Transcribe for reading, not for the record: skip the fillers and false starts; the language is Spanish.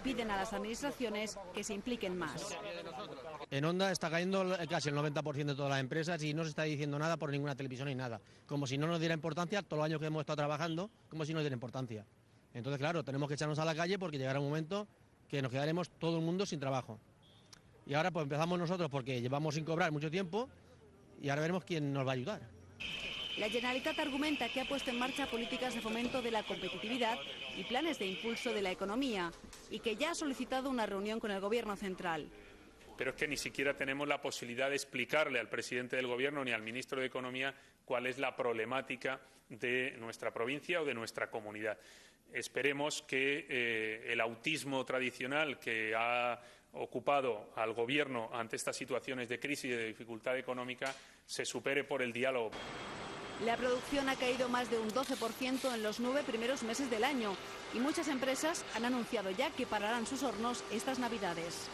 piden a las administraciones que se impliquen más. En Onda está cayendo casi el 90% de todas las empresas y no se está diciendo nada por ninguna televisión ni nada. Como si no nos diera importancia, todos los años que hemos estado trabajando, como si no nos diera importancia. Entonces, claro, tenemos que echarnos a la calle porque llegará un momento que nos quedaremos todo el mundo sin trabajo. Y ahora pues empezamos nosotros porque llevamos sin cobrar mucho tiempo y ahora veremos quién nos va a ayudar. La Generalitat argumenta que ha puesto en marcha políticas de fomento de la competitividad y planes de impulso de la economía y que ya ha solicitado una reunión con el Gobierno central. Pero es que ni siquiera tenemos la posibilidad de explicarle al presidente del Gobierno ni al ministro de Economía cuál es la problemática de nuestra provincia o de nuestra comunidad. Esperemos que el autismo tradicional que ha ocupado al Gobierno ante estas situaciones de crisis y de dificultad económica se supere por el diálogo. La producción ha caído más de un 12% en los 9 primeros meses del año y muchas empresas han anunciado ya que pararán sus hornos estas Navidades.